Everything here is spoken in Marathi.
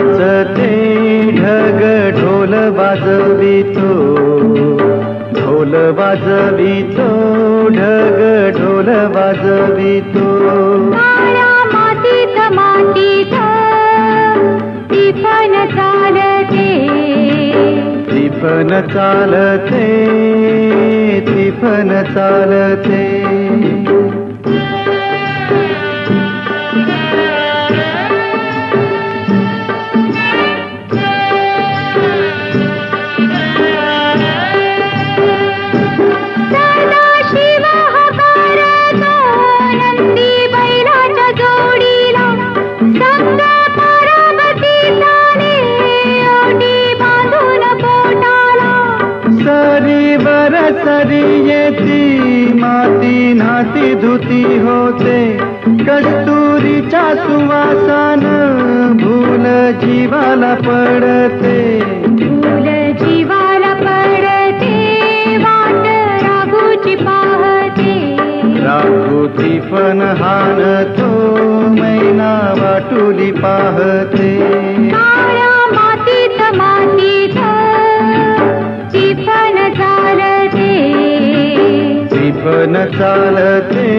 नाचते ढग ढोल वाजवितो, ढोल वाजवितो ढग ढोल वाजवितो. काळ्या मातीत मातीत टिपण चालते, टिपण चालते, टिपण चालते. सरी येती माती नाती धुती होते, कस्तुरीच्या सुवासान भूल जीवाला पडते, भूल जीवाला पडते. वाट राघूची पाहते, राघूची पण हानतो मैना वाटुली पाहते. काळ्या मातीत मातीत टिपण चालते, टिपण चालते,